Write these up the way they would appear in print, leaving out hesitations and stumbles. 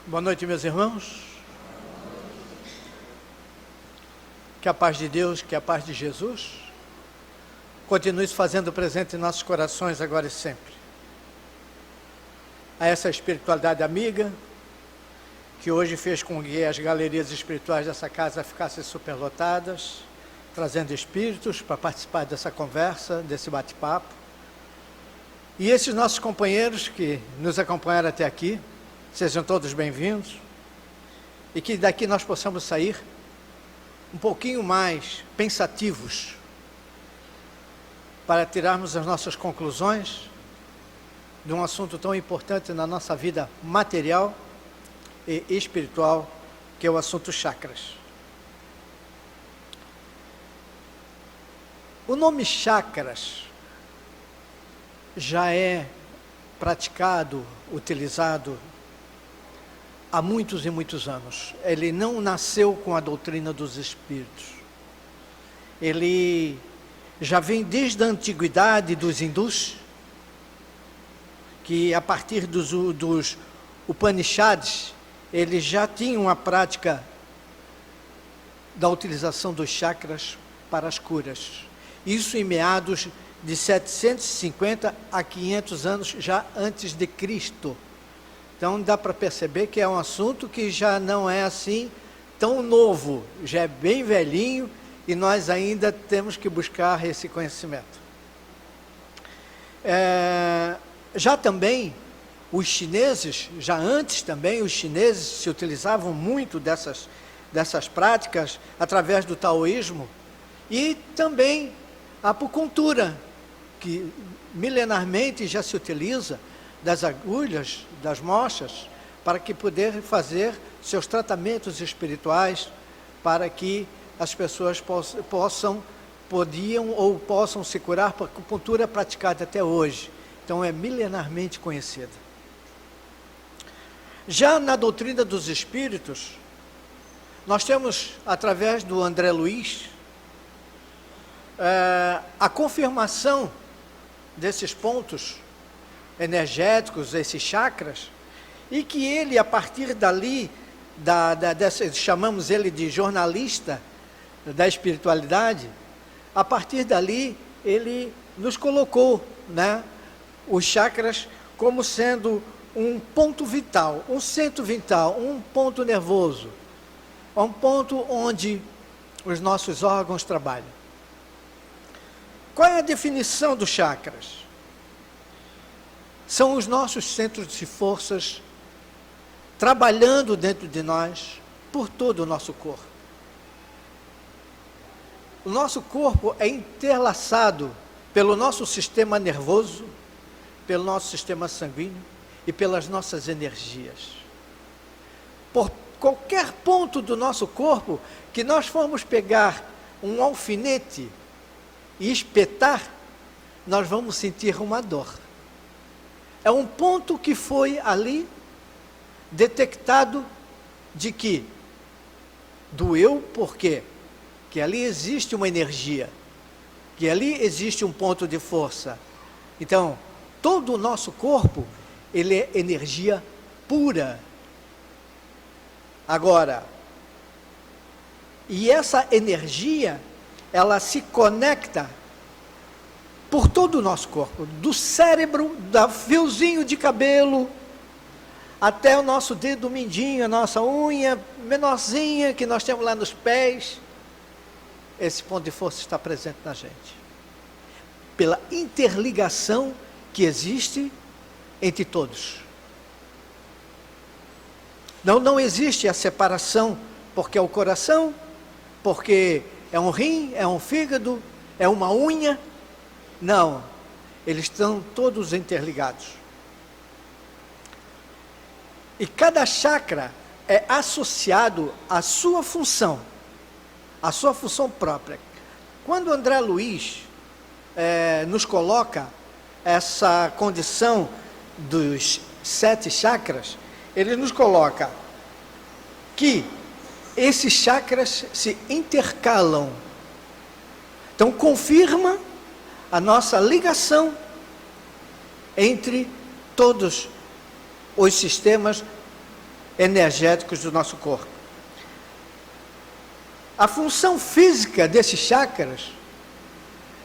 Boa noite, meus irmãos. Que a paz de Deus, que a paz de Jesus continue se fazendo presente em nossos corações agora e sempre. A essa espiritualidade amiga, que hoje fez com que as galerias espirituais dessa casa ficassem superlotadas, trazendo espíritos para participar dessa conversa, desse bate-papo. E esses nossos companheiros que nos acompanharam até aqui, sejam todos bem-vindos, e que daqui nós possamos sair um pouquinho mais pensativos, para tirarmos as nossas conclusões de um assunto tão importante na nossa vida material e espiritual, que é o assunto chakras. O nome chakras já é praticado, utilizado há muitos e muitos anos. Ele não nasceu com a doutrina dos espíritos. Ele já vem desde a antiguidade dos hindus, que a partir dos Upanishads, eles já tinham a prática da utilização dos chakras para as curas. Isso em meados de 750 a 500 anos já antes de Cristo. Então dá para perceber que é um assunto que já não é assim tão novo, já é bem velhinho e nós ainda temos que buscar esse conhecimento. Já também os chineses, já antes também os chineses se utilizavam muito dessas práticas através do taoísmo, e também a acupuntura, que milenarmente já se utiliza das agulhas, das mochas, para que poder fazer seus tratamentos espirituais, para que as pessoas possam se curar por acupuntura praticada até hoje. Então é milenarmente conhecida. Já na doutrina dos espíritos, nós temos, através do André Luiz, a confirmação desses pontos energéticos, esses chakras, e que ele, a partir dali, chamamos ele de jornalista da espiritualidade, a partir dali ele nos colocou, os chakras como sendo um ponto vital, um centro vital, um ponto nervoso, um ponto onde os nossos órgãos trabalham. Qual é a definição dos chakras? São os nossos centros de forças trabalhando dentro de nós por todo o nosso corpo. O nosso corpo é interlaçado pelo nosso sistema nervoso, pelo nosso sistema sanguíneo e pelas nossas energias. Por qualquer ponto do nosso corpo que nós formos pegar um alfinete e espetar, nós vamos sentir uma dor. É um ponto que foi ali detectado de que doeu, por quê? Que ali existe uma energia, que ali existe um ponto de força. Então, todo o nosso corpo, ele é energia pura. Agora, e essa energia, ela se conecta por todo o nosso corpo, do cérebro, do fiozinho de cabelo, até o nosso dedo mindinho, a nossa unha menorzinha que nós temos lá nos pés. Esse ponto de força está presente na gente, pela interligação que existe entre todos. Não existe a separação, porque é o coração, porque é um rim, é um fígado, é uma unha. Não, eles estão todos interligados. E cada chakra é associado à sua função própria. Quando André Luiz nos coloca essa condição dos 7 chakras, ele nos coloca que esses chakras se intercalam. Então confirma a nossa ligação entre todos os sistemas energéticos do nosso corpo. A função física desses chakras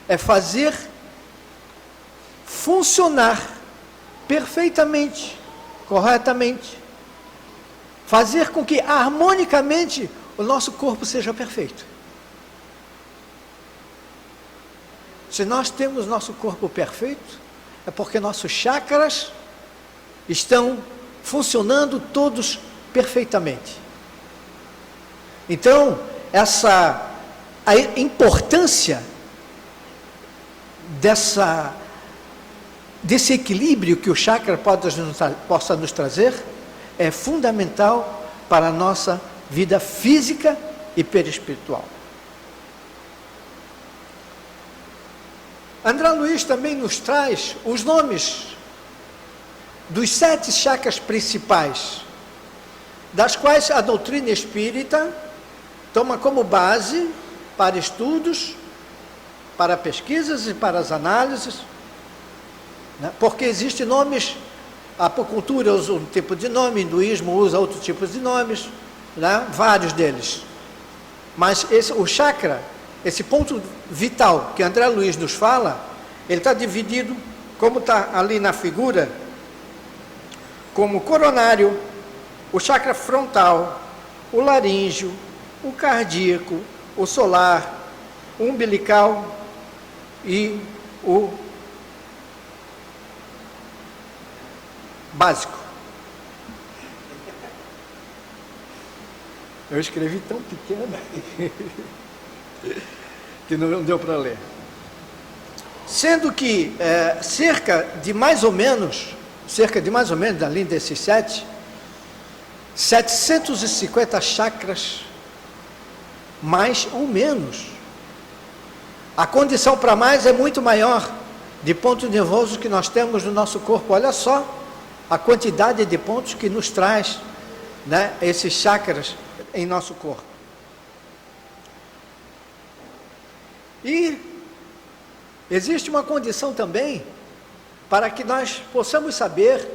é fazer funcionar perfeitamente, corretamente, fazer com que harmonicamente o nosso corpo seja perfeito. Se nós temos nosso corpo perfeito, é porque nossos chakras estão funcionando todos perfeitamente. Então, a importância desse equilíbrio que o chakra possa nos trazer é fundamental para a nossa vida física e perispiritual. André Luiz também nos traz os nomes dos 7 chakras principais, das quais a doutrina espírita toma como base para estudos, para pesquisas e para as análises, né? Porque existem nomes, a acupuntura usa um tipo de nome, o hinduísmo usa outro tipo de nomes, né? Vários deles. Mas o chakra, esse ponto vital que André Luiz nos fala, ele está dividido, como está ali na figura, como o coronário, o chakra frontal, o laríngeo, o cardíaco, o solar, o umbilical e o básico. Eu escrevi tão pequeno que não deu para ler. Sendo que cerca de mais ou menos, além desses 750 chakras, mais ou menos. A condição para mais é muito maior de pontos nervosos que nós temos no nosso corpo. Olha só a quantidade de pontos que nos traz, né, esses chakras em nosso corpo. E existe uma condição também para que nós possamos saber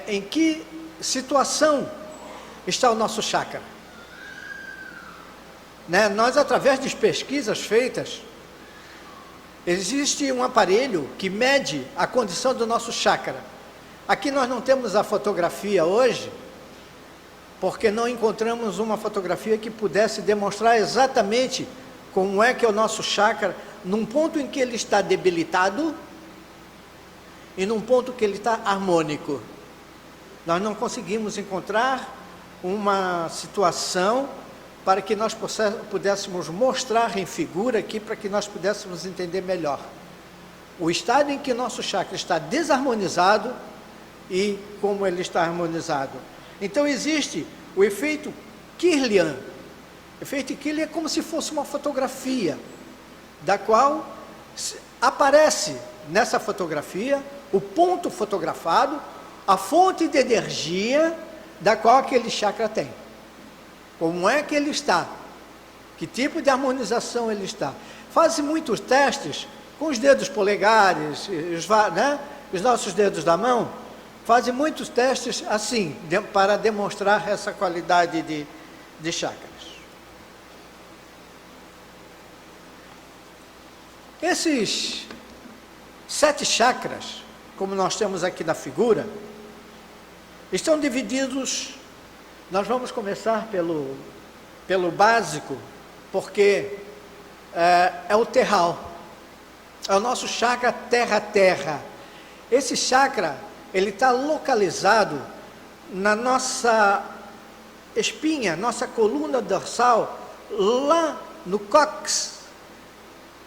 em que situação está o nosso chakra. Né? Nós, através de pesquisas feitas, existe um aparelho que mede a condição do nosso chakra. Aqui nós não temos a fotografia hoje, porque não encontramos uma fotografia que pudesse demonstrar exatamente como é que é o nosso chakra, num ponto em que ele está debilitado e num ponto que ele está harmônico. Nós não conseguimos encontrar uma situação para que nós pudéssemos mostrar em figura aqui, para que nós pudéssemos entender melhor o estado em que nosso chakra está desarmonizado e como ele está harmonizado. Então existe o efeito Kirlian. O efeito Kirlian é como se fosse uma fotografia, da qual aparece nessa fotografia o ponto fotografado, a fonte de energia da qual aquele chakra tem. Como é que ele está? Que tipo de harmonização ele está? Fazem muitos testes com os dedos polegares, né? Os nossos dedos da mão, fazem muitos testes assim, para demonstrar essa qualidade de chakras. Esses 7 chakras, como nós temos aqui na figura, estão divididos. Nós vamos começar pelo básico, porque é o terral, é o nosso chakra terra-terra. Esse chakra, ele está localizado na nossa espinha, nossa coluna dorsal, lá no cóccix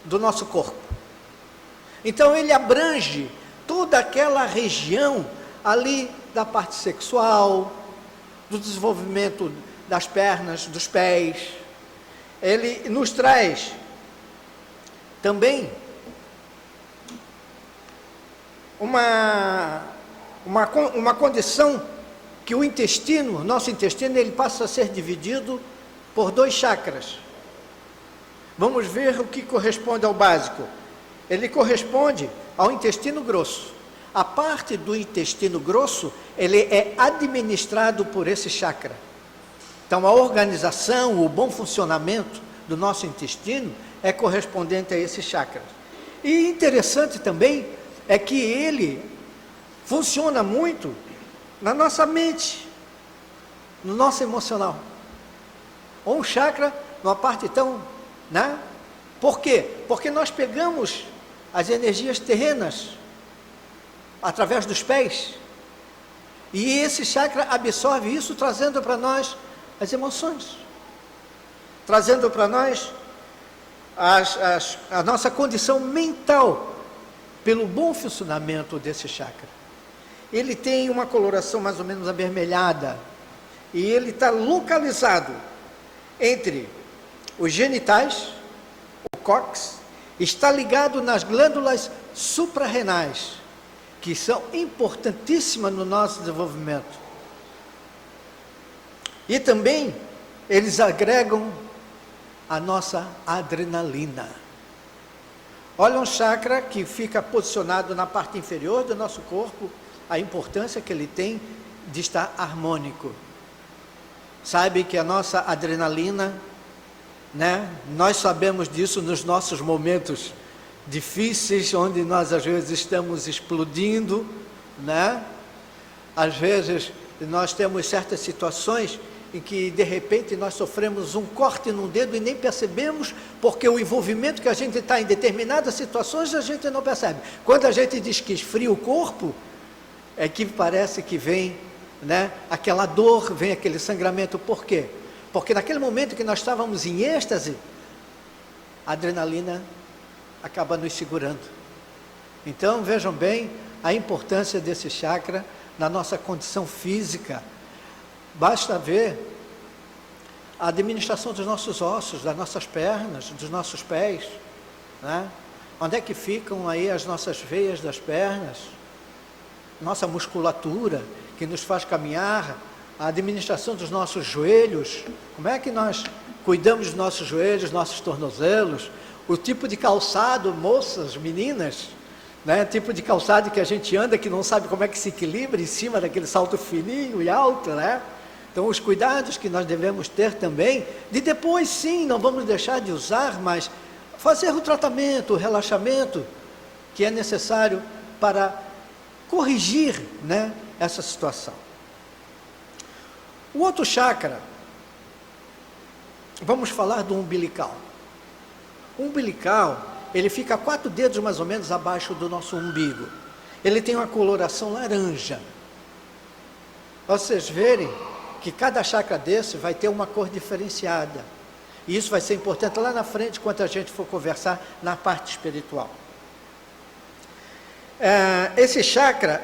do nosso corpo. Então ele abrange toda aquela região ali da parte sexual, do desenvolvimento das pernas, dos pés. Ele nos traz também uma condição que o intestino, nosso intestino, ele passa a ser dividido por 2 chakras. Vamos ver o que corresponde ao básico. Ele corresponde ao intestino grosso. a parte do intestino grosso, ele é administrado por esse chakra. Então, a organização, o bom funcionamento do nosso intestino é correspondente a esse chakra. E interessante também é que ele funciona muito na nossa mente, no nosso emocional. Um chakra, numa parte tão, né? Por quê? Porque nós pegamos as energias terrenas através dos pés, e esse chakra absorve isso, trazendo para nós as emoções, trazendo para nós a nossa condição mental, pelo bom funcionamento desse chakra. Ele tem uma coloração mais ou menos avermelhada, e ele está localizado entre os genitais, o cóccix, está ligado nas glândulas suprarrenais, que são importantíssimas no nosso desenvolvimento. E também eles agregam a nossa adrenalina. Olha, um chakra que fica posicionado na parte inferior do nosso corpo, a importância que ele tem de estar harmônico. Sabe que a nossa adrenalina, né? Nós sabemos disso nos nossos momentos difíceis, onde nós às vezes estamos explodindo, né? Às vezes nós temos certas situações em que de repente nós sofremos um corte no dedo e nem percebemos, porque o envolvimento que a gente está em determinadas situações a gente não percebe. Quando a gente diz que esfria o corpo, é que parece que vem, né, aquela dor, vem aquele sangramento. Por quê? Porque naquele momento que nós estávamos em êxtase, a adrenalina acaba nos segurando. Então vejam bem a importância desse chakra na nossa condição física. Basta ver a administração dos nossos ossos, das nossas pernas, dos nossos pés, né? Onde é que ficam aí as nossas veias das pernas, nossa musculatura que nos faz caminhar, a administração dos nossos joelhos, como é que nós cuidamos dos nossos joelhos, nossos tornozelos, o tipo de calçado, moças, meninas, né? Tipo de calçado que a gente anda, que não sabe como é que se equilibra em cima daquele salto fininho e alto, né? Então, os cuidados que nós devemos ter também, de depois sim, não vamos deixar de usar, mas fazer o tratamento, o relaxamento, que é necessário para corrigir, né, essa situação. O outro chakra, vamos falar do umbilical. O umbilical, ele fica a 4 dedos mais ou menos abaixo do nosso umbigo. Ele tem uma coloração laranja. Para vocês verem que cada chakra desse vai ter uma cor diferenciada. E isso vai ser importante lá na frente, quando a gente for conversar na parte espiritual. Esse chakra,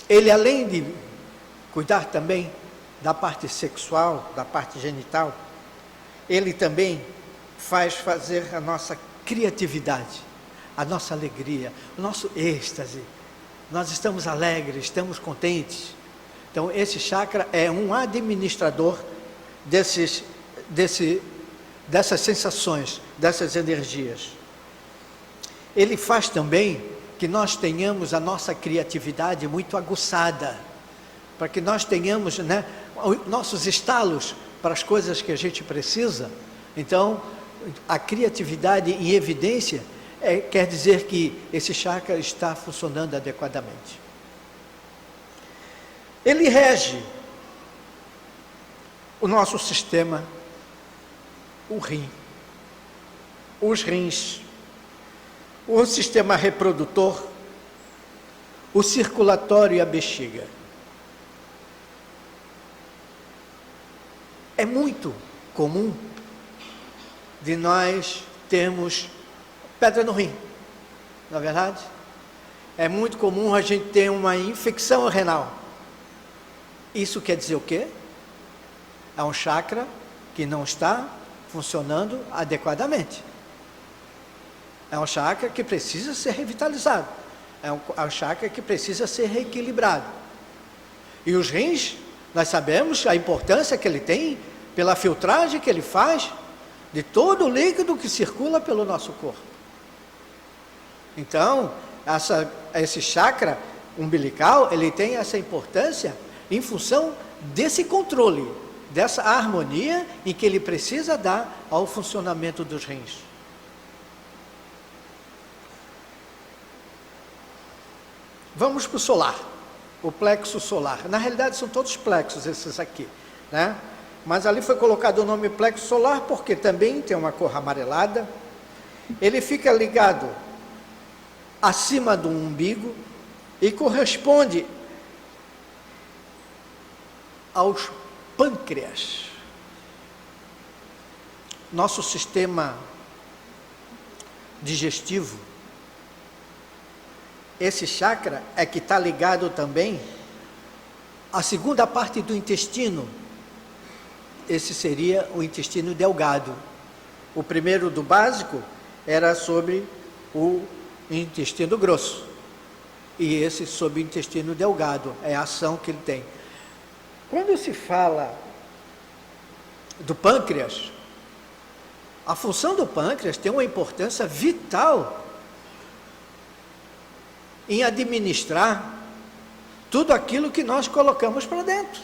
ele além de cuidar também da parte sexual, da parte genital, ele também faz fazer a nossa criatividade, a nossa alegria, o nosso êxtase. Nós estamos alegres, estamos contentes. Então, esse chakra é um administrador dessas sensações, dessas energias. Ele faz também que nós tenhamos a nossa criatividade muito aguçada, para que nós tenhamos, né, nossos estalos para as coisas que a gente precisa. Então, a criatividade em evidência quer dizer que esse chakra está funcionando adequadamente. Ele rege o nosso sistema, o rim, os rins, o sistema reprodutor, o circulatório e a bexiga. É muito comum de nós termos pedra no rim, não é verdade? É muito comum a gente ter uma infecção renal. Isso quer dizer o quê? É um chakra que não está funcionando adequadamente. É um chakra que precisa ser revitalizado. É um chakra que precisa ser reequilibrado. E os rins, nós sabemos a importância que ele tem pela filtragem que ele faz de todo o líquido que circula pelo nosso corpo. Então, esse chakra umbilical, ele tem essa importância em função desse controle, dessa harmonia em que ele precisa dar ao funcionamento dos rins. Vamos para o solar, o plexo solar. Na realidade são todos plexos esses aqui, né? Mas ali foi colocado o nome plexo solar porque também tem uma cor amarelada. Ele fica ligado acima do umbigo e corresponde aos pâncreas. Nosso sistema digestivo, esse chakra é que está ligado também à segunda parte do intestino. Esse seria o intestino delgado. O primeiro do básico era sobre o intestino grosso. E esse sobre o intestino delgado, é a ação que ele tem. Quando se fala do pâncreas, a função do pâncreas tem uma importância vital em administrar tudo aquilo que nós colocamos para dentro.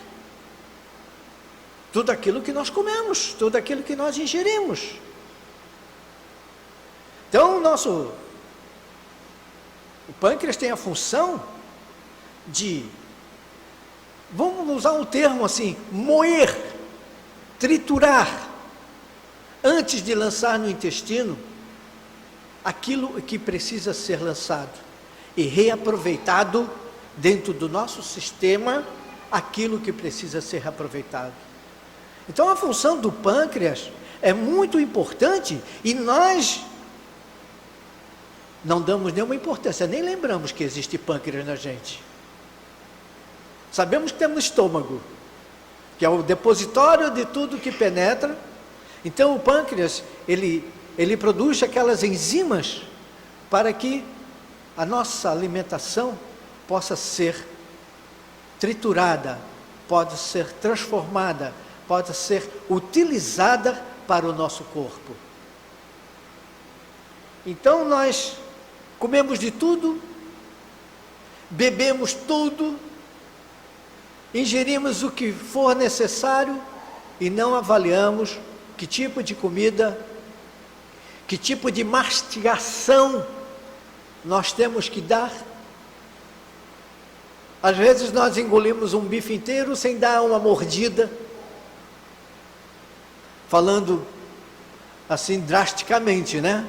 Tudo aquilo que nós comemos, tudo aquilo que nós ingerimos. Então, o pâncreas tem a função de, vamos usar um termo assim, moer, triturar, antes de lançar no intestino, aquilo que precisa ser lançado e reaproveitado dentro do nosso sistema, aquilo que precisa ser aproveitado. Então a função do pâncreas é muito importante e nós não damos nenhuma importância, nem lembramos que existe pâncreas na gente. Sabemos que temos estômago, que é o depositório de tudo que penetra. Então o pâncreas, ele produz aquelas enzimas para que a nossa alimentação possa ser triturada, pode ser transformada, pode ser utilizada para o nosso corpo. Então nós comemos de tudo, bebemos tudo, ingerimos o que for necessário e não avaliamos que tipo de comida, que tipo de mastigação nós temos que dar. Às vezes nós engolimos um bife inteiro sem dar uma mordida, falando assim drasticamente, né?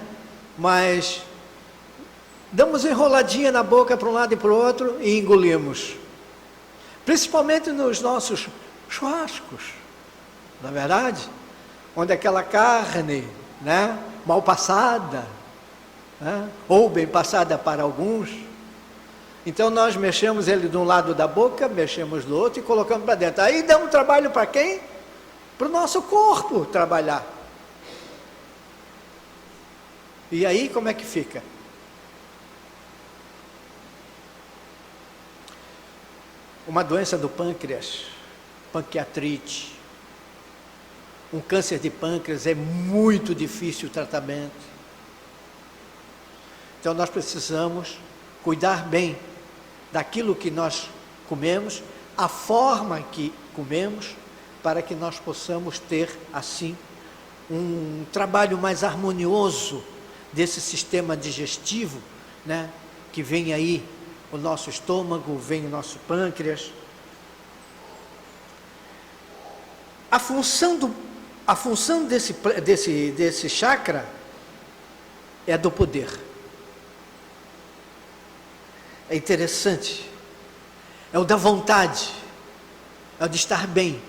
Mas damos enroladinha na boca para um lado e para o outro e engolimos. Principalmente nos nossos churrascos, na verdade, onde aquela carne, né, mal passada, né, ou bem passada para alguns, então nós mexemos ele de um lado da boca, mexemos do outro e colocamos para dentro. Aí damos trabalho para quem? Para o nosso corpo trabalhar. E aí como é que fica? Uma doença do pâncreas, pancreatite, um câncer de pâncreas é muito difícil o tratamento. Então nós precisamos cuidar bem daquilo que nós comemos, a forma que comemos, para que nós possamos ter assim um trabalho mais harmonioso desse sistema digestivo, né, que vem aí o nosso estômago, vem o nosso pâncreas. A função desse chakra é a do poder. É interessante, é o da vontade, é o de estar bem.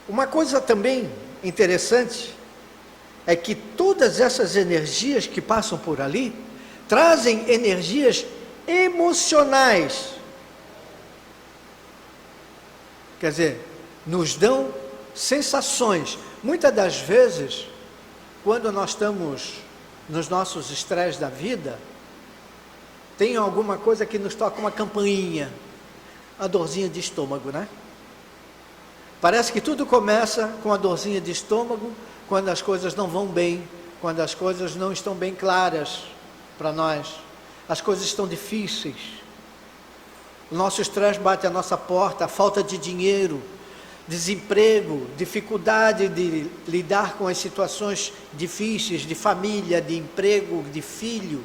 Uma coisa também interessante é que todas essas energias que passam por ali trazem energias emocionais. Quer dizer, nos dão sensações. Muitas das vezes, quando nós estamos nos nossos estresses da vida, tem alguma coisa que nos toca uma campainha, a dorzinha de estômago, né? Parece que tudo começa com a dorzinha de estômago, quando as coisas não vão bem, quando as coisas não estão bem claras para nós, as coisas estão difíceis, o nosso estresse bate à nossa porta, a falta de dinheiro, desemprego, dificuldade de lidar com as situações difíceis de família, de emprego, de filho.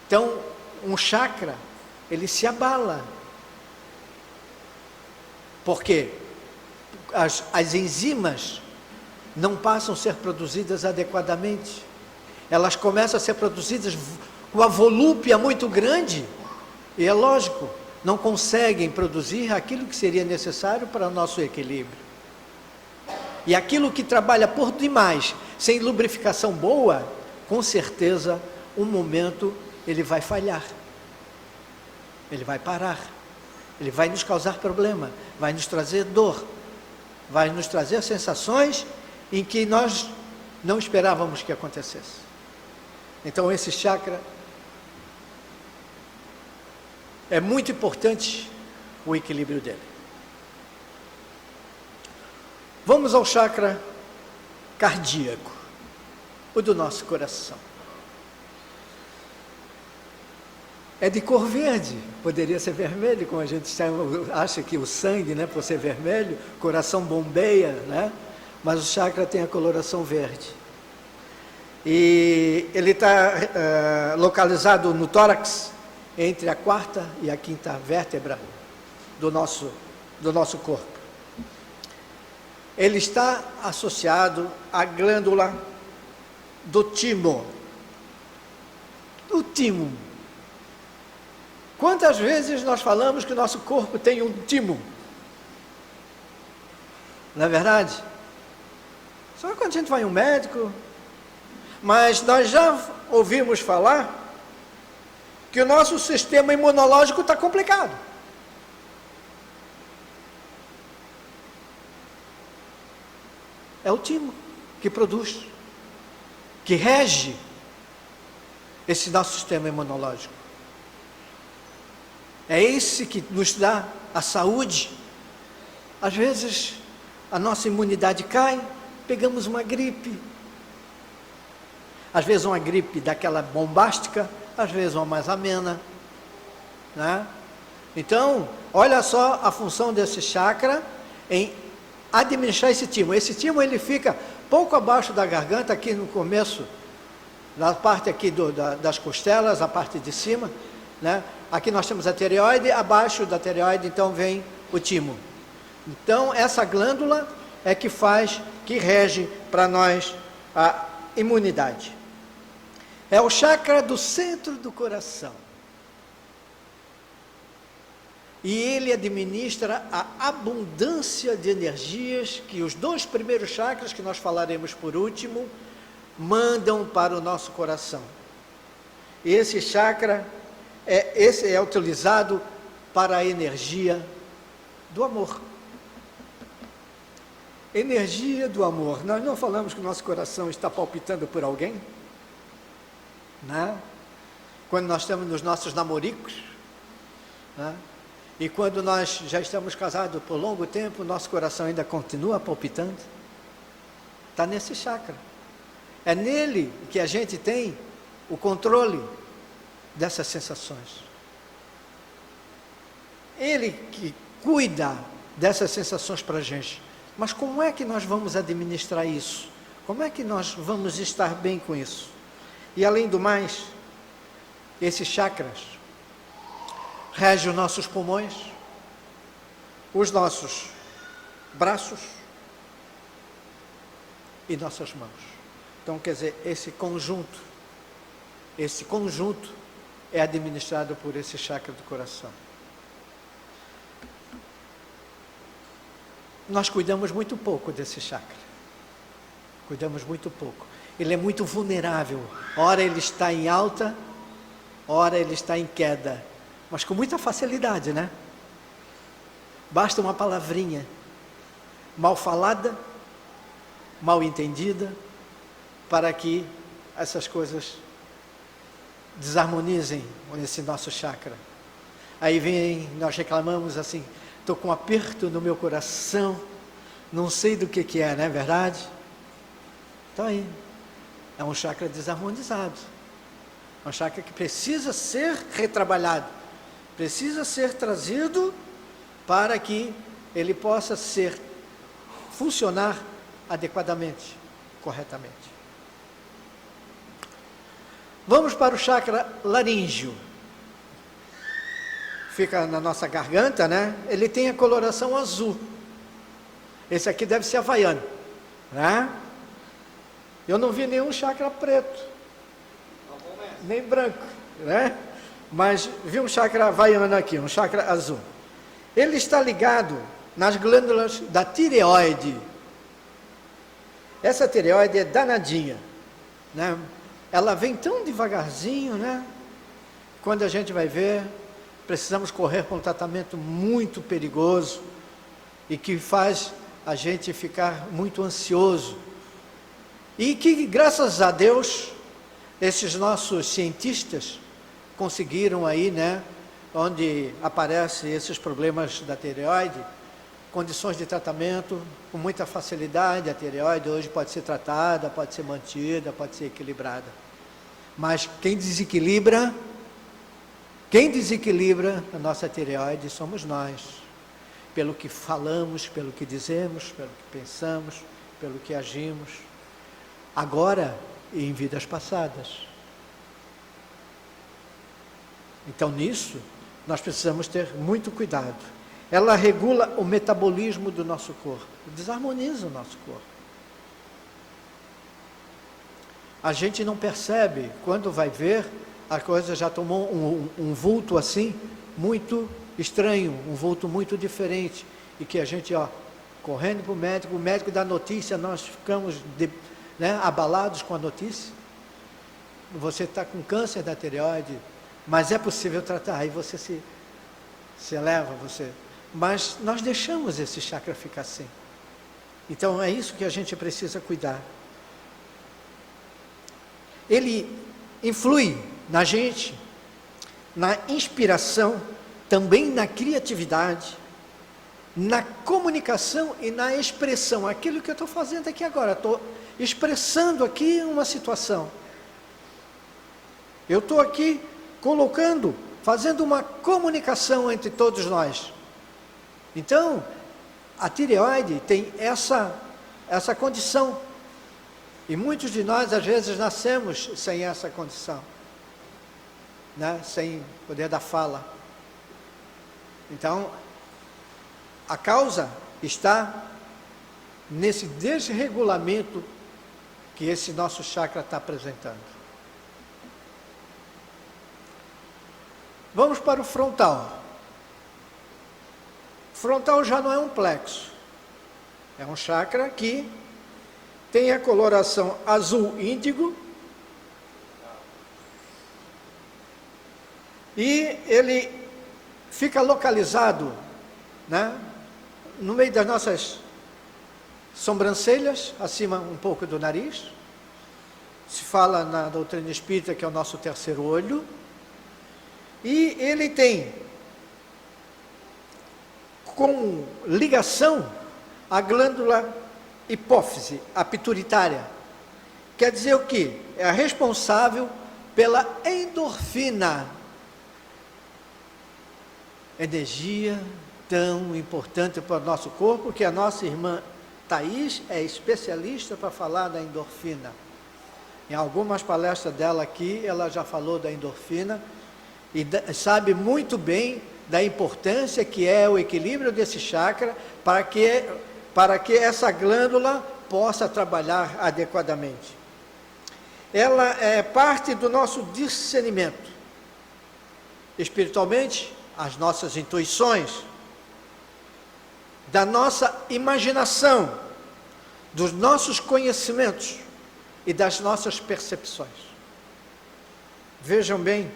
Então, um chakra, ele se abala. Por quê? As enzimas não passam a ser produzidas adequadamente. Elas começam a ser produzidas com uma volúpia muito grande, e é lógico, não conseguem produzir aquilo que seria necessário para o nosso equilíbrio. E aquilo que trabalha por demais, sem lubrificação boa, com certeza, um momento ele vai falhar, ele vai parar, ele vai nos causar problema, vai nos trazer dor, vai nos trazer sensações em que nós não esperávamos que acontecesse. Então esse chakra, é muito importante o equilíbrio dele. Vamos ao chakra cardíaco, o do nosso coração. É de cor verde, poderia ser vermelho, como a gente acha que o sangue, né, por ser vermelho, coração bombeia, né? Mas o chakra tem a coloração verde. E ele está localizado no tórax, entre a quarta e a quinta vértebra do nosso corpo. Ele está associado à glândula do timo. O timo. Quantas vezes nós falamos que o nosso corpo tem um timo? Não é verdade? Só quando a gente vai a um médico. Mas nós já ouvimos falar que o nosso sistema imunológico está complicado. É o timo que produz, que rege esse nosso sistema imunológico. É esse que nos dá a saúde. Às vezes a nossa imunidade cai, pegamos uma gripe. Às vezes uma gripe daquela bombástica, às vezes uma mais amena, né? Então, olha só a função desse chakra em administrar esse timo. Esse timo ele fica pouco abaixo da garganta, aqui no começo, na parte aqui das costelas, a parte de cima, né? Aqui nós temos a tireoide, abaixo da tireoide então vem o timo. Então essa glândula é que rege para nós a imunidade. É o chakra do centro do coração. E ele administra a abundância de energias que os 2 primeiros chakras, que nós falaremos por último, mandam para o nosso coração. E esse chakra, é utilizado para a energia do amor. Energia do amor. Nós não falamos que o nosso coração está palpitando por alguém? Né? Quando nós estamos nos nossos namoricos, né? E quando nós já estamos casados por longo tempo, nosso coração ainda continua palpitando. Está nesse chakra. É nele que a gente tem o controle dessas sensações. Ele que cuida dessas sensações para a gente. Mas como é que nós vamos administrar isso? Como é que nós vamos estar bem com isso? E além do mais, esses chakras regem os nossos pulmões, os nossos braços e nossas mãos. Então, quer dizer, esse conjunto é administrado por esse chakra do coração. Nós cuidamos muito pouco desse chakra. Cuidamos muito pouco. Ele é muito vulnerável. Ora ele está em alta, ora ele está em queda. Mas com muita facilidade, né? Basta uma palavrinha mal falada, mal entendida, para que essas coisas desarmonizem esse nosso chakra. Aí nós reclamamos assim, estou com um aperto no meu coração, não sei do que é, não é verdade? está aí. É um chakra desarmonizado. É um chakra que precisa ser retrabalhado. Precisa ser trazido para que ele possa funcionar adequadamente, corretamente. Vamos para o chakra laríngeo. Fica na nossa garganta, né? Ele tem a coloração azul. Esse aqui deve ser havaiano, né? Eu não vi nenhum chakra preto, nem branco, né? Mas vi um chakra havaiano aqui, um chakra azul. Ele está ligado nas glândulas da tireoide. Essa tireoide é danadinha, né? Ela vem tão devagarzinho, né? Quando a gente vai ver, precisamos correr com um tratamento muito perigoso e que faz a gente ficar muito ansioso. E que, graças a Deus, esses nossos cientistas conseguiram aí, né? Onde aparecem esses problemas da tireoide, condições de tratamento com muita facilidade. A tireoide hoje pode ser tratada, pode ser mantida, pode ser equilibrada. Mas quem desequilibra a nossa tireoide somos nós. Pelo que falamos, pelo que dizemos, pelo que pensamos, pelo que agimos. Agora e em vidas passadas. Então nisso, nós precisamos ter muito cuidado. Ela regula o metabolismo do nosso corpo, desarmoniza o nosso corpo. A gente não percebe, quando vai ver, a coisa já tomou um vulto assim, muito estranho, um vulto muito diferente, e que a gente, correndo para o médico dá notícia, nós ficamos abalados com a notícia. Você está com câncer da tireoide, mas é possível tratar, aí você se eleva, mas nós deixamos esse chakra ficar assim. Então é isso que a gente precisa cuidar. Ele influi na gente, na inspiração, também na criatividade, na comunicação e na expressão. Aquilo que eu estou fazendo aqui agora, estou expressando aqui uma situação. Eu estou aqui fazendo uma comunicação entre todos nós. Então, a tireoide tem essa condição. E muitos de nós, às vezes, nascemos sem essa condição, né? Sem poder da fala. Então, a causa está nesse desregulamento que esse nosso chakra está apresentando. Vamos para o frontal. Frontal já não é um plexo. É um chakra que tem a coloração azul índigo. E ele fica localizado, né, no meio das nossas sobrancelhas, acima um pouco do nariz. Se fala na doutrina espírita que é o nosso terceiro olho. E ele tem como ligação a glândula hipófise, a pituitária. Quer dizer o quê? É a responsável pela endorfina. Energia tão importante para o nosso corpo, que a nossa irmã Thaís é especialista para falar da endorfina. Em algumas palestras dela aqui, ela já falou da endorfina e sabe muito bem da importância que é o equilíbrio desse chakra para que essa glândula possa trabalhar adequadamente. Ela é parte do nosso discernimento. Espiritualmente, as nossas intuições, da nossa imaginação, dos nossos conhecimentos e das nossas percepções. Vejam bem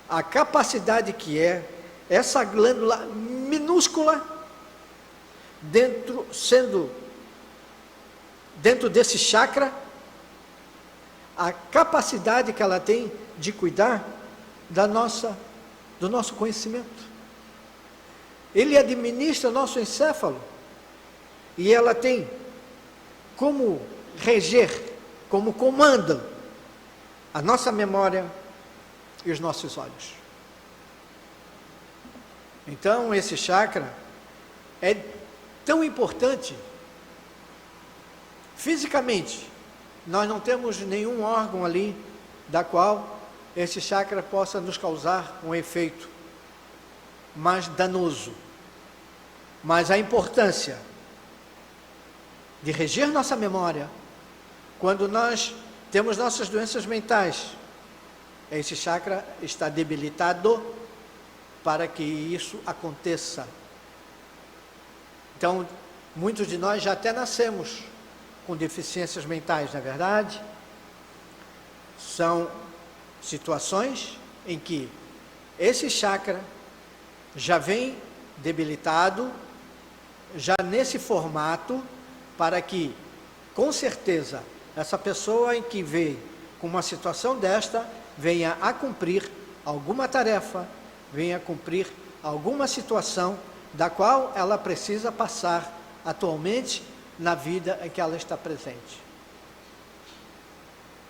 a capacidade que é essa glândula minúscula dentro desse chakra, a capacidade que ela tem de cuidar do nosso conhecimento. Ele administra o nosso encéfalo e ela tem como reger, como comanda a nossa memória e os nossos olhos. Então, esse chakra é tão importante. Fisicamente, nós não temos nenhum órgão ali da qual esse chakra possa nos causar um efeito mais danoso. Mas a importância de reger nossa memória, quando nós temos nossas doenças mentais, esse chakra está debilitado para que isso aconteça. Então, muitos de nós já até nascemos com deficiências mentais, não é verdade? São situações em que esse chakra já vem debilitado, já nesse formato, para que, com certeza, essa pessoa em que veio com uma situação desta, venha a cumprir alguma tarefa, venha a cumprir alguma situação da qual ela precisa passar atualmente na vida em que ela está presente.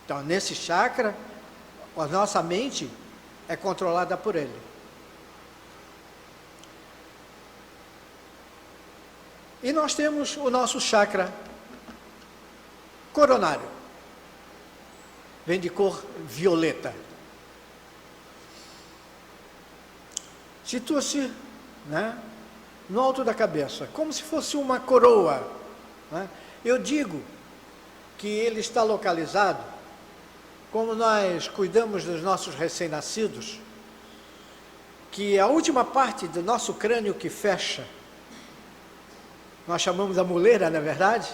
Então, nesse chakra, a nossa mente é controlada por ele. E nós temos o nosso chakra coronário. Vem de cor violeta. Situa-se, né, no alto da cabeça, como se fosse uma coroa, né? Eu digo que ele está localizado, como nós cuidamos dos nossos recém-nascidos, que a última parte do nosso crânio que fecha, nós chamamos a muleira, não é verdade?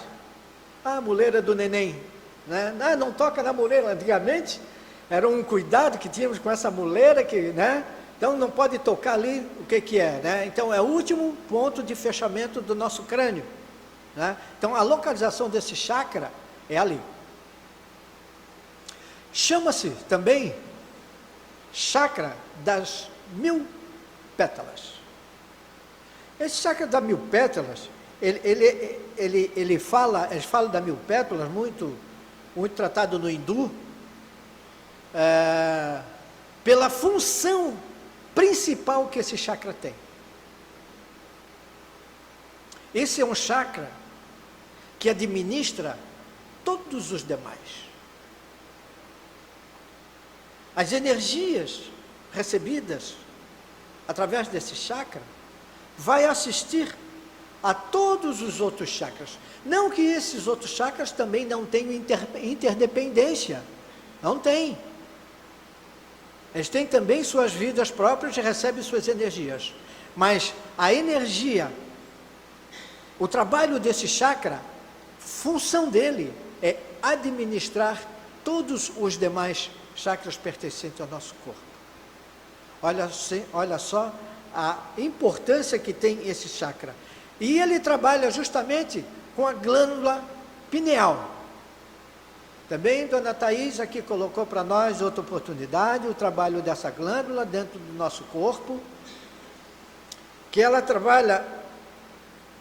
A muleira do neném, né? Não toca na muleira. Antigamente era um cuidado que tínhamos com essa muleira, né? Então não pode tocar ali, o que é, né? Então é o último ponto de fechamento do nosso crânio, né? Então a localização desse chakra é ali. Chama-se também chakra das 1000 pétalas. Esse chakra das 1000 pétalas, eles falam das 1000 pétalas, muito tratado no hindu, pela função principal que esse chakra tem. Esse é um chakra que administra todos os demais. As energias recebidas através desse chakra vai assistir a todos os outros chakras. Não que esses outros chakras também não tenham interdependência. Não tem. Eles têm também suas vidas próprias e recebem suas energias. Mas a energia, o trabalho desse chakra, função dele é administrar todos os demais chakras pertencentes ao nosso corpo. Olha só a importância que tem esse chakra. E ele trabalha justamente com a glândula pineal. Também Dona Thaís aqui colocou para nós outra oportunidade, o trabalho dessa glândula dentro do nosso corpo, que ela trabalha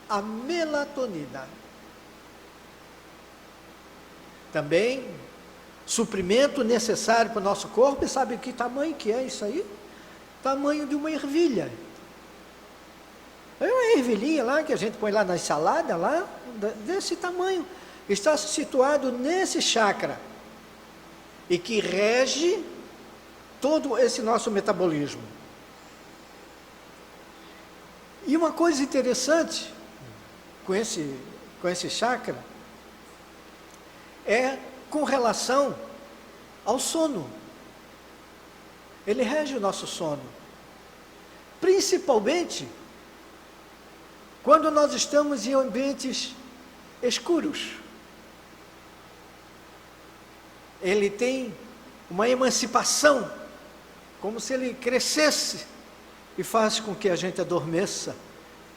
a melatonina. Também suprimento necessário para o nosso corpo. E sabe que tamanho que é isso aí? Tamanho de uma ervilha. É uma ervilhinha lá que a gente põe lá na salada, lá, desse tamanho. Está situado nesse chakra e que rege todo esse nosso metabolismo. E uma coisa interessante com esse chakra é com relação ao sono. Ele rege o nosso sono, principalmente quando nós estamos em ambientes escuros. Ele tem uma emancipação, como se ele crescesse e faz com que a gente adormeça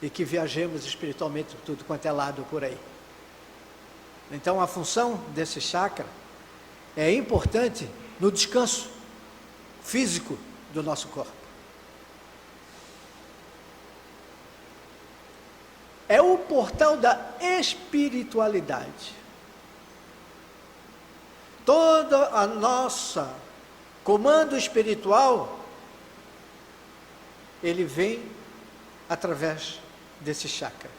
e que viajemos espiritualmente tudo quanto é lado por aí. Então a função desse chakra é importante no descanso físico do nosso corpo. É o portal da espiritualidade. todo a nossa comando espiritual, ele vem através desse chakra,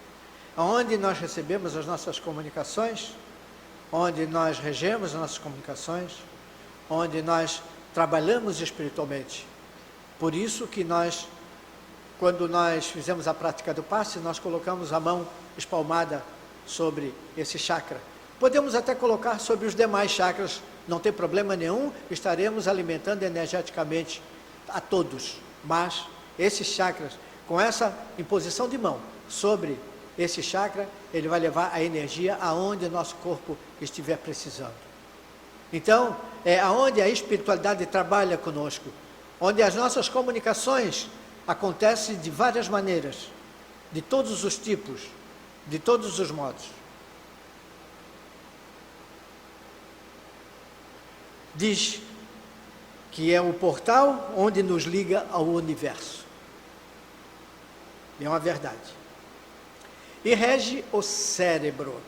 onde nós recebemos as nossas comunicações, onde nós regemos as nossas comunicações, onde nós trabalhamos espiritualmente. Por isso que nós, quando nós fizemos a prática do passe, nós colocamos a mão espalmada sobre esse chakra. Podemos até colocar sobre os demais chakras, não tem problema nenhum, estaremos alimentando energeticamente a todos. Mas esses chakras, com essa imposição de mão sobre esse chakra, ele vai levar a energia aonde o nosso corpo estiver precisando. Então, é aonde a espiritualidade trabalha conosco, onde as nossas comunicações acontecem de várias maneiras, de todos os tipos, de todos os modos. Diz que é o portal onde nos liga ao universo. É uma verdade. E rege o cérebro.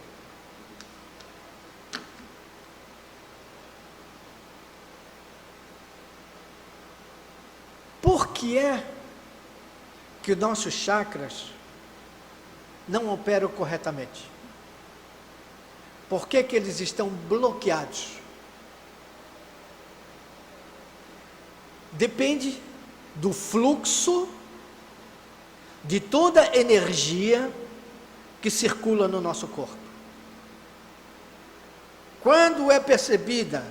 Por que é que os nossos chakras não operam corretamente? Por que que eles estão bloqueados? Depende do fluxo de toda a energia que circula no nosso corpo. Quando é percebida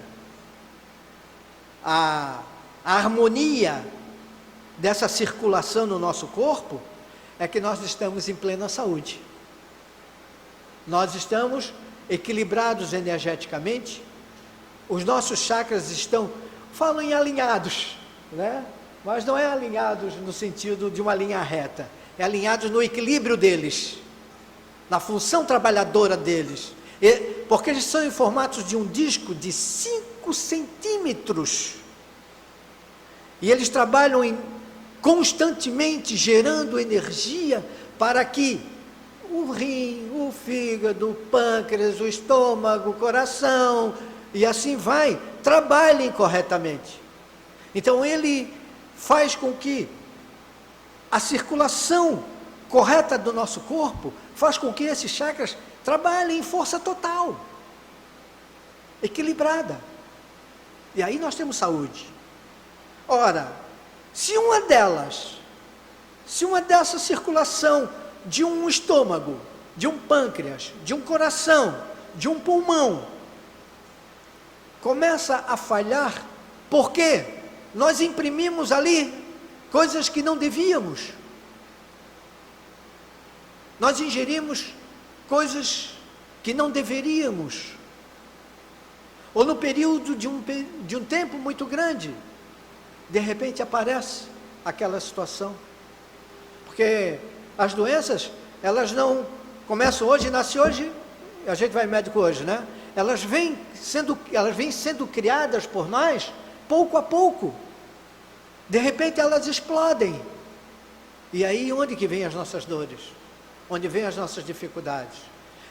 a harmonia dessa circulação no nosso corpo, é que nós estamos em plena saúde. Nós estamos equilibrados energeticamente, os nossos chakras estão, falam em alinhados, né? Mas não é alinhados no sentido de uma linha reta, é alinhados no equilíbrio deles, na função trabalhadora deles, porque eles são em formatos de um disco de 5 centímetros, e eles trabalham constantemente gerando energia para que o rim, o fígado, o pâncreas, o estômago, o coração, e assim vai, trabalhem corretamente. Então ele faz com que a circulação correta do nosso corpo, faz com que esses chakras trabalhem em força total, equilibrada. E aí nós temos saúde. Ora, se uma dessa circulação de um estômago, de um pâncreas, de um coração, de um pulmão, começa a falhar, por quê? Nós imprimimos ali coisas que não devíamos. Nós ingerimos coisas que não deveríamos. Ou no período de um tempo muito grande, de repente aparece aquela situação. Porque as doenças, elas não começam hoje, nascem hoje, a gente vai médico hoje, né? Elas vêm sendo criadas por nós, pouco a pouco. De repente elas explodem. E aí onde que vem as nossas dores? Onde vem as nossas dificuldades?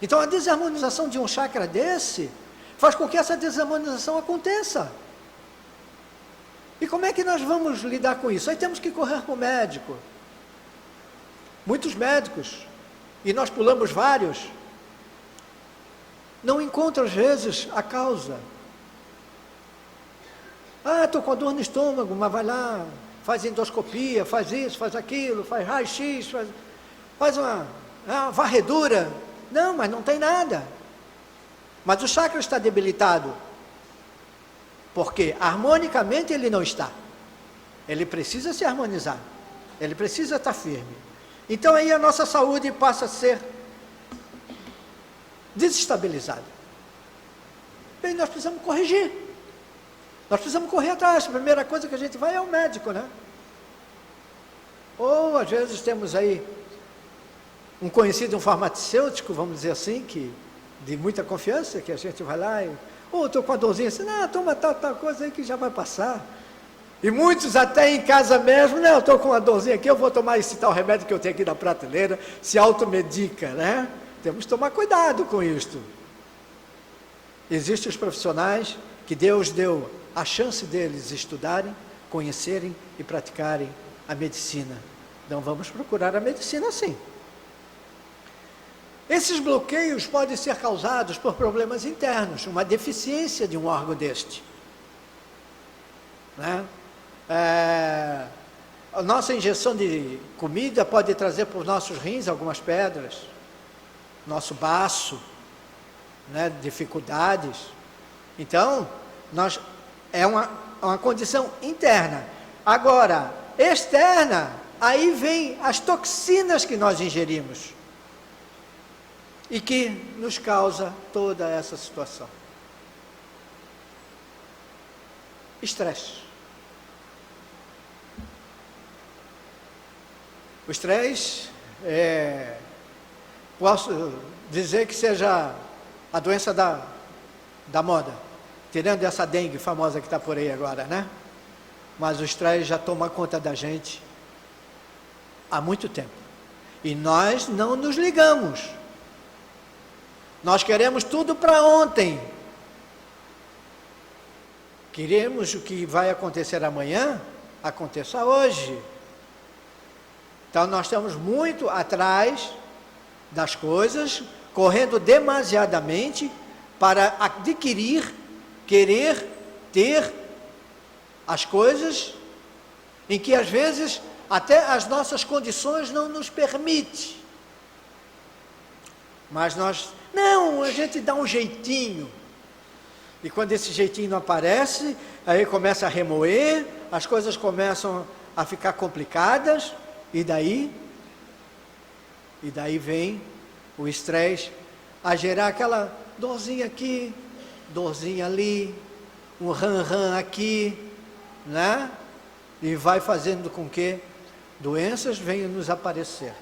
Então a desarmonização de um chakra desse, faz com que essa desarmonização aconteça. E como é que nós vamos lidar com isso? Aí temos que correr para o médico. Muitos médicos, e nós pulamos vários, não encontram às vezes a causa. Ah, estou com dor no estômago, mas vai lá, faz endoscopia, faz isso, faz aquilo, faz raio-x, faz uma varredura. Não, mas não tem nada. Mas o chakra está debilitado, porque harmonicamente ele não está. Ele precisa se harmonizar, ele precisa estar firme. Então aí a nossa saúde passa a ser desestabilizada. Bem, nós precisamos corrigir. Nós precisamos correr atrás. A primeira coisa que a gente vai é ao médico, né? Ou às vezes temos aí um conhecido, um farmacêutico, vamos dizer assim, que de muita confiança, que a gente vai lá e, estou com a dorzinha assim, não, toma tal coisa aí que já vai passar. E muitos até em casa mesmo, não, estou com uma dorzinha aqui, eu vou tomar esse tal remédio que eu tenho aqui na prateleira, se automedica, né? Temos que tomar cuidado com isto. Existem os profissionais que Deus deu a chance deles estudarem, conhecerem e praticarem a medicina. Então vamos procurar a medicina sim. Esses bloqueios podem ser causados por problemas internos, uma deficiência de um órgão deste, né? A nossa ingestão de comida pode trazer para os nossos rins algumas pedras, nosso baço, né? Dificuldades. Então, é uma condição interna. Agora, externa, aí vem as toxinas que nós ingerimos e que nos causa toda essa situação. Estresse. O estresse, posso dizer que seja a doença da moda, tirando essa dengue famosa que está por aí agora, né? Mas o estresse já toma conta da gente há muito tempo. E nós não nos ligamos. Nós queremos tudo para ontem. Queremos o que vai acontecer amanhã, aconteça hoje. Então nós estamos muito atrás das coisas, correndo demasiadamente para adquirir, querer, ter as coisas em que às vezes até as nossas condições não nos permitem. Mas a gente dá um jeitinho. E quando esse jeitinho não aparece, aí começa a remoer, as coisas começam a ficar complicadas, e daí vem o estresse a gerar aquela dorzinha aqui, dorzinha ali, um ran-ran aqui, né? E vai fazendo com que doenças venham nos aparecer.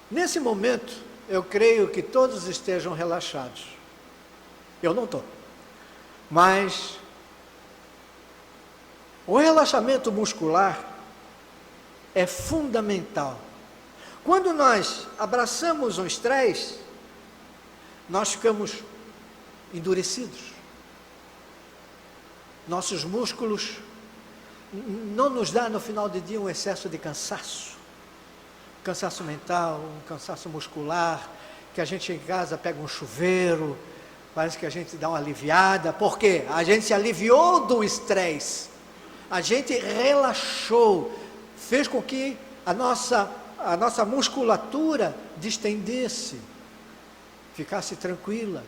Nesse momento, eu creio que todos estejam relaxados. Eu não estou. Mas o relaxamento muscular é fundamental. Quando nós abraçamos o estresse, nós ficamos endurecidos. Nossos músculos não nos dá no final do dia um excesso de cansaço. Cansaço mental, um cansaço muscular, que a gente em casa pega um chuveiro, parece que a gente dá uma aliviada. Por quê? A gente se aliviou do estresse. A gente relaxou, fez com que a nossa musculatura distendesse, ficasse tranquila.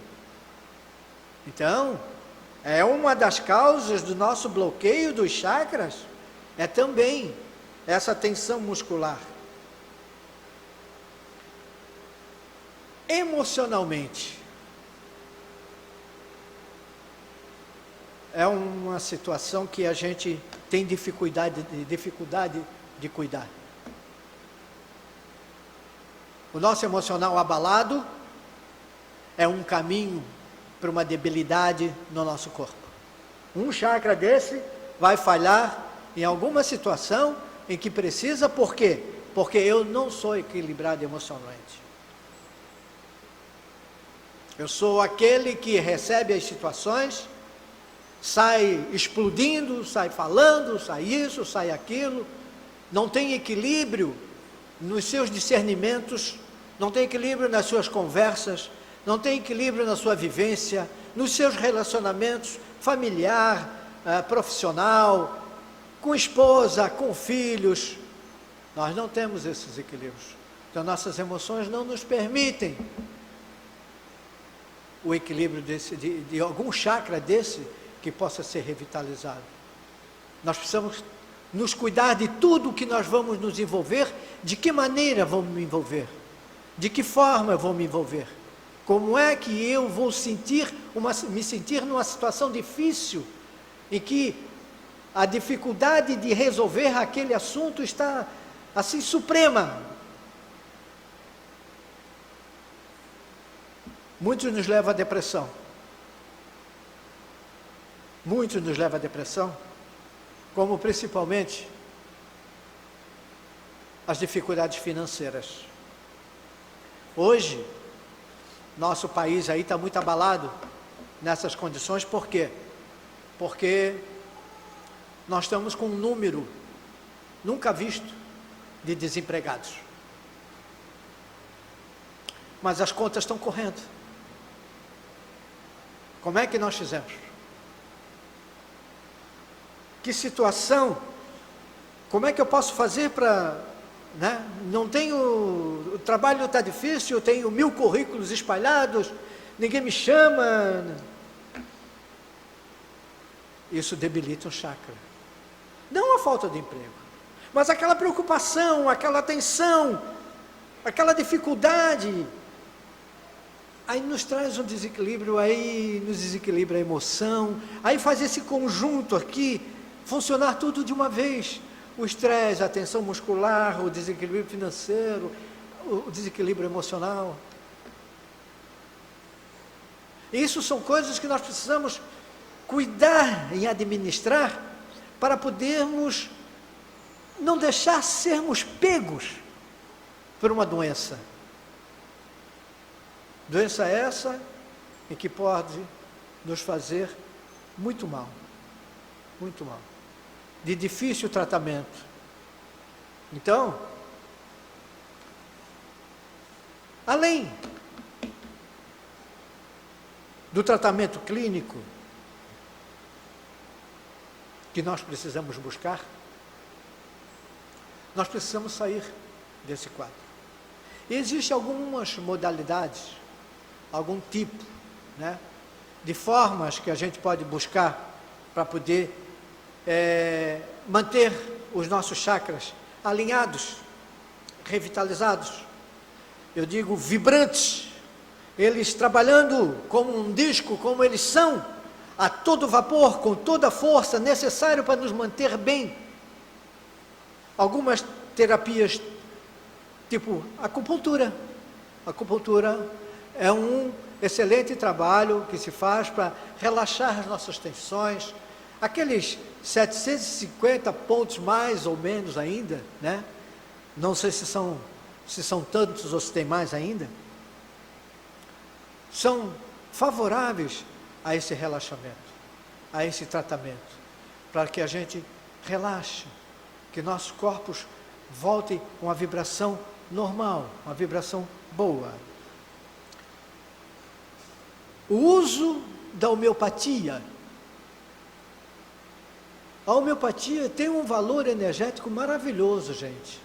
Então, é uma das causas do nosso bloqueio dos chakras, é também essa tensão muscular. Emocionalmente, é uma situação que a gente tem dificuldade de cuidar. O nosso emocional abalado é um caminho para uma debilidade no nosso corpo. Um chakra desse vai falhar em alguma situação em que precisa, por quê? Porque eu não sou equilibrado emocionalmente. Eu sou aquele que recebe as situações, sai explodindo, sai falando, sai isso, sai aquilo, não tem equilíbrio nos seus discernimentos, não tem equilíbrio nas suas conversas, não tem equilíbrio na sua vivência, nos seus relacionamentos familiar, profissional, com esposa, com filhos. Nós não temos esses equilíbrios. Então nossas emoções não nos permitem o equilíbrio de algum chakra desse que possa ser revitalizado. Nós precisamos nos cuidar de tudo que nós vamos nos envolver, de que maneira vamos me envolver, de que forma eu vou me envolver, como é que eu vou me sentir numa situação difícil, em que a dificuldade de resolver aquele assunto está assim suprema. Muitos nos levam à depressão. Muitos nos levam à depressão, como principalmente as dificuldades financeiras. Hoje, nosso país aí está muito abalado nessas condições. Por quê? Porque nós estamos com um número nunca visto de desempregados. Mas as contas estão correndo. Como é que nós fizemos? Que situação? Como é que eu posso fazer para... Não tenho... O trabalho está difícil, eu tenho 1000 currículos espalhados, ninguém me chama. Isso debilita o chakra. Não a falta de emprego, mas aquela preocupação, aquela tensão, aquela dificuldade, aí nos traz um desequilíbrio, aí nos desequilibra a emoção, aí faz esse conjunto aqui funcionar tudo de uma vez. O estresse, a tensão muscular, o desequilíbrio financeiro, o desequilíbrio emocional. Isso são coisas que nós precisamos cuidar em administrar para podermos não deixar sermos pegos por uma doença. Doença essa em que pode nos fazer muito mal, de difícil tratamento. Então, além do tratamento clínico que nós precisamos buscar, nós precisamos sair desse quadro. E existem algumas modalidades, algum tipo, de formas que a gente pode buscar para poder manter os nossos chakras alinhados, revitalizados, eu digo vibrantes, eles trabalhando como um disco, como eles são, a todo vapor, com toda a força necessária para nos manter bem. Algumas terapias, tipo acupuntura. Acupuntura é um excelente trabalho que se faz para relaxar as nossas tensões, aqueles 750 pontos mais ou menos ainda, não sei se são tantos ou se tem mais ainda, são favoráveis a esse relaxamento, a esse tratamento, para que a gente relaxe, que nossos corpos voltem a uma vibração normal, uma vibração boa. O uso da homeopatia. A homeopatia tem um valor energético maravilhoso, gente.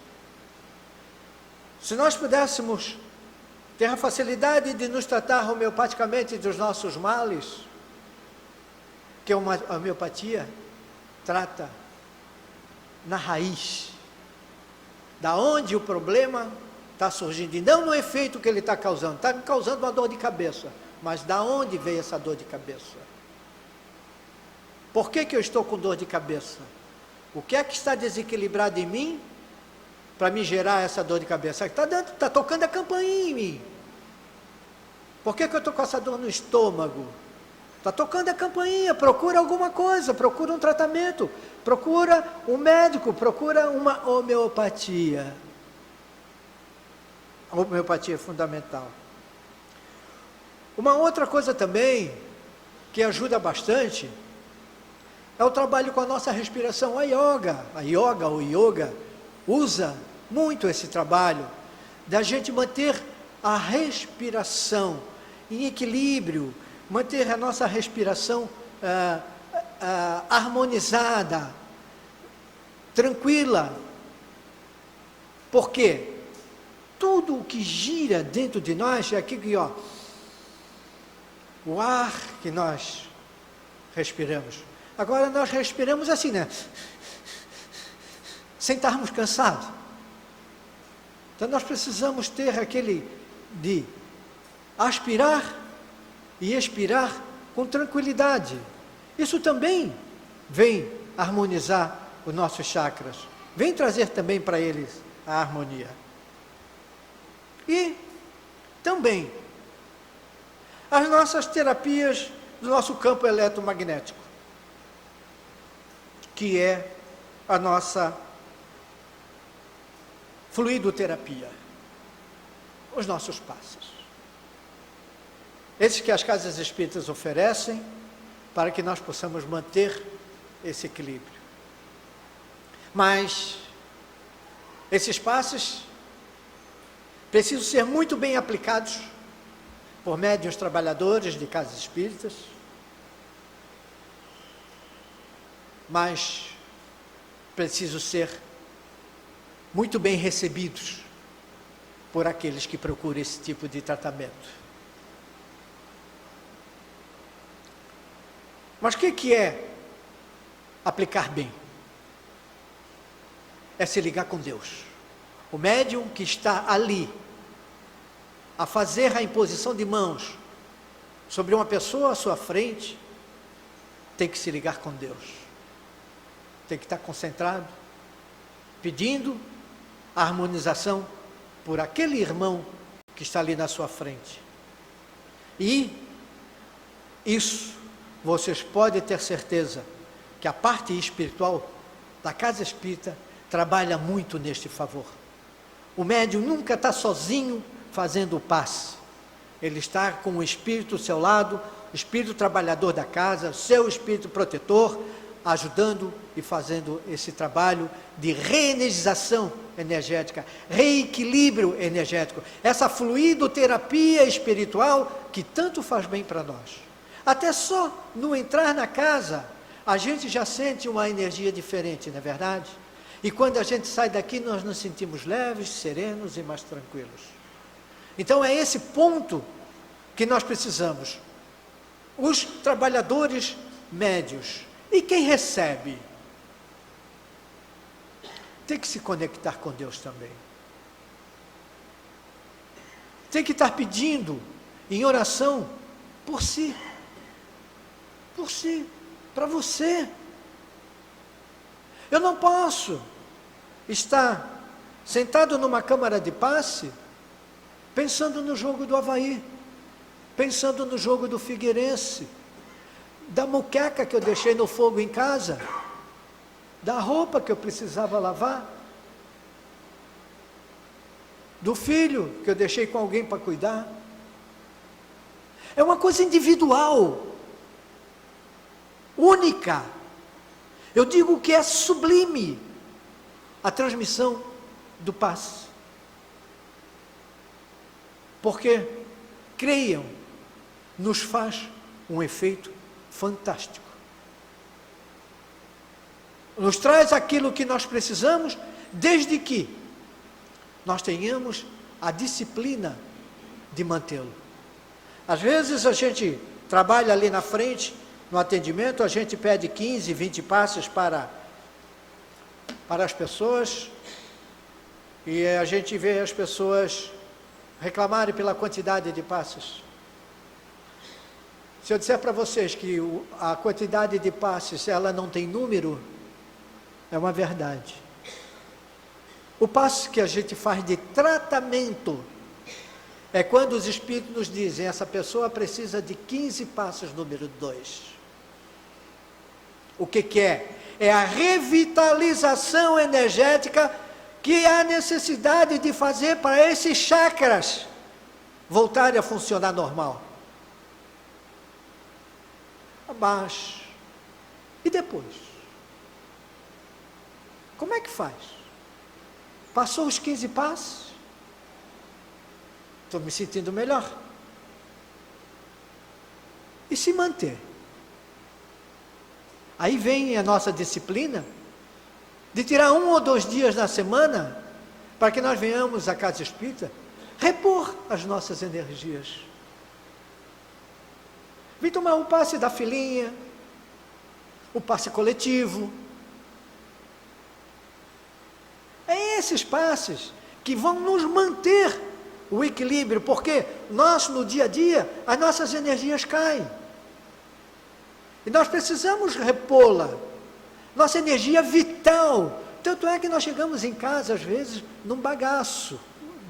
Se nós pudéssemos ter a facilidade de nos tratar homeopaticamente dos nossos males, que a homeopatia trata na raiz, da onde o problema está surgindo, e não no efeito que ele está causando. Está me causando uma dor de cabeça, mas da onde veio essa dor de cabeça? Por que eu estou com dor de cabeça? O que é que está desequilibrado em mim para me gerar essa dor de cabeça? Está tocando a campainha em mim. Por que eu estou com essa dor no estômago? Está tocando a campainha, procura alguma coisa, procura um tratamento, procura um médico, procura uma homeopatia. A homeopatia é fundamental. Uma outra coisa também, que ajuda bastante, é o trabalho com a nossa respiração. A yoga ou yoga, usa muito esse trabalho, da gente manter a respiração em equilíbrio, manter a nossa respiração harmonizada, tranquila. Por quê? Tudo o que gira dentro de nós é aqui, o ar que nós respiramos. Agora nós respiramos assim, sem estarmos cansados. Então nós precisamos ter aquele de aspirar e expirar com tranquilidade. Isso também vem harmonizar os nossos chakras, vem trazer também para eles a harmonia. E também as nossas terapias do nosso campo eletromagnético, que é a nossa fluidoterapia, os nossos passos. esses que as casas espíritas oferecem, para que nós possamos manter esse equilíbrio. Mas esses passes precisam ser muito bem aplicados por médiuns trabalhadores de casas espíritas, mas precisam ser muito bem recebidos por aqueles que procuram esse tipo de tratamento. Mas o que é aplicar bem? É se ligar com Deus. O médium que está ali a fazer a imposição de mãos sobre uma pessoa à sua frente tem que se ligar com Deus. Tem que estar concentrado, pedindo a harmonização por aquele irmão que está ali na sua frente. E isso, vocês podem ter certeza que a parte espiritual da casa espírita trabalha muito neste favor. O médium nunca está sozinho fazendo o passe. Ele está com o espírito ao seu lado, o espírito trabalhador da casa, o seu espírito protetor, ajudando e fazendo esse trabalho de reenergização energética, reequilíbrio energético, essa fluidoterapia espiritual que tanto faz bem para nós. Até só no entrar na casa, a gente já sente uma energia diferente, não é verdade? E quando a gente sai daqui, nós nos sentimos leves, serenos e mais tranquilos. Então é esse ponto que nós precisamos. Os trabalhadores médios e quem recebe tem que se conectar com Deus também. Tem que estar pedindo em oração por si, para você. Eu não posso estar sentado numa câmara de passe pensando no jogo do Avaí, pensando no jogo do Figueirense, da muqueca que eu deixei no fogo em casa, da roupa que eu precisava lavar, do filho que eu deixei com alguém para cuidar. É uma coisa individual, única. Eu digo que é sublime a transmissão do passe. Porque, creiam, nos faz um efeito fantástico. Nos traz aquilo que nós precisamos, desde que nós tenhamos a disciplina de mantê-lo. Às vezes a gente trabalha ali na frente, no atendimento, a gente pede 15, 20 passes para as pessoas, e a gente vê as pessoas reclamarem pela quantidade de passes. Se eu disser para vocês que a quantidade de passes, ela não tem número, é uma verdade. O passo que a gente faz de tratamento é quando os espíritos nos dizem, essa pessoa precisa de 15 passos número 2. O que é? É a revitalização energética que há necessidade de fazer para esses chakras voltarem a funcionar normal. Abaixo. E depois? Como é que faz? Passou os 15 passos? Estou me sentindo melhor. E se manter? Aí vem a nossa disciplina de tirar 1 ou 2 dias na semana para que nós venhamos à casa espírita repor as nossas energias. Vem tomar o passe da filhinha, o passe coletivo. É esses passes que vão nos manter o equilíbrio, porque nós no dia a dia, as nossas energias caem. E nós precisamos repô-la. Nossa energia vital. Tanto é que nós chegamos em casa, às vezes, num bagaço.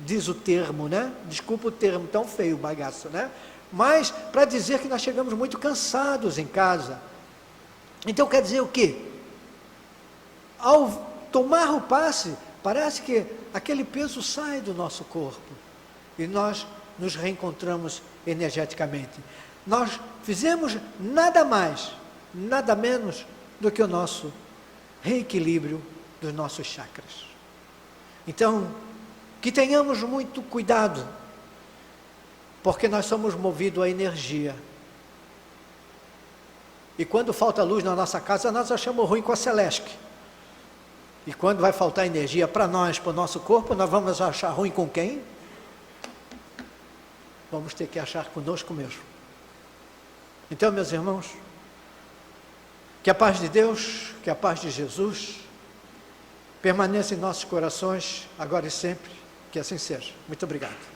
Diz o termo, né? Desculpa o termo tão feio, bagaço, né? Mas, para dizer que nós chegamos muito cansados em casa. Então, quer dizer o quê? Ao tomar o passe, parece que aquele peso sai do nosso corpo. E nós nos reencontramos energeticamente. Nós fizemos nada mais, nada menos do que o nosso reequilíbrio dos nossos chakras. Então, que tenhamos muito cuidado, porque nós somos movidos à energia. E quando falta luz na nossa casa, nós achamos ruim com a Celeste. E quando vai faltar energia para nós, para o nosso corpo, nós vamos achar ruim com quem? Vamos ter que achar conosco mesmo. Então, meus irmãos, que a paz de Deus, que a paz de Jesus permaneça em nossos corações, agora e sempre, que assim seja. Muito obrigado.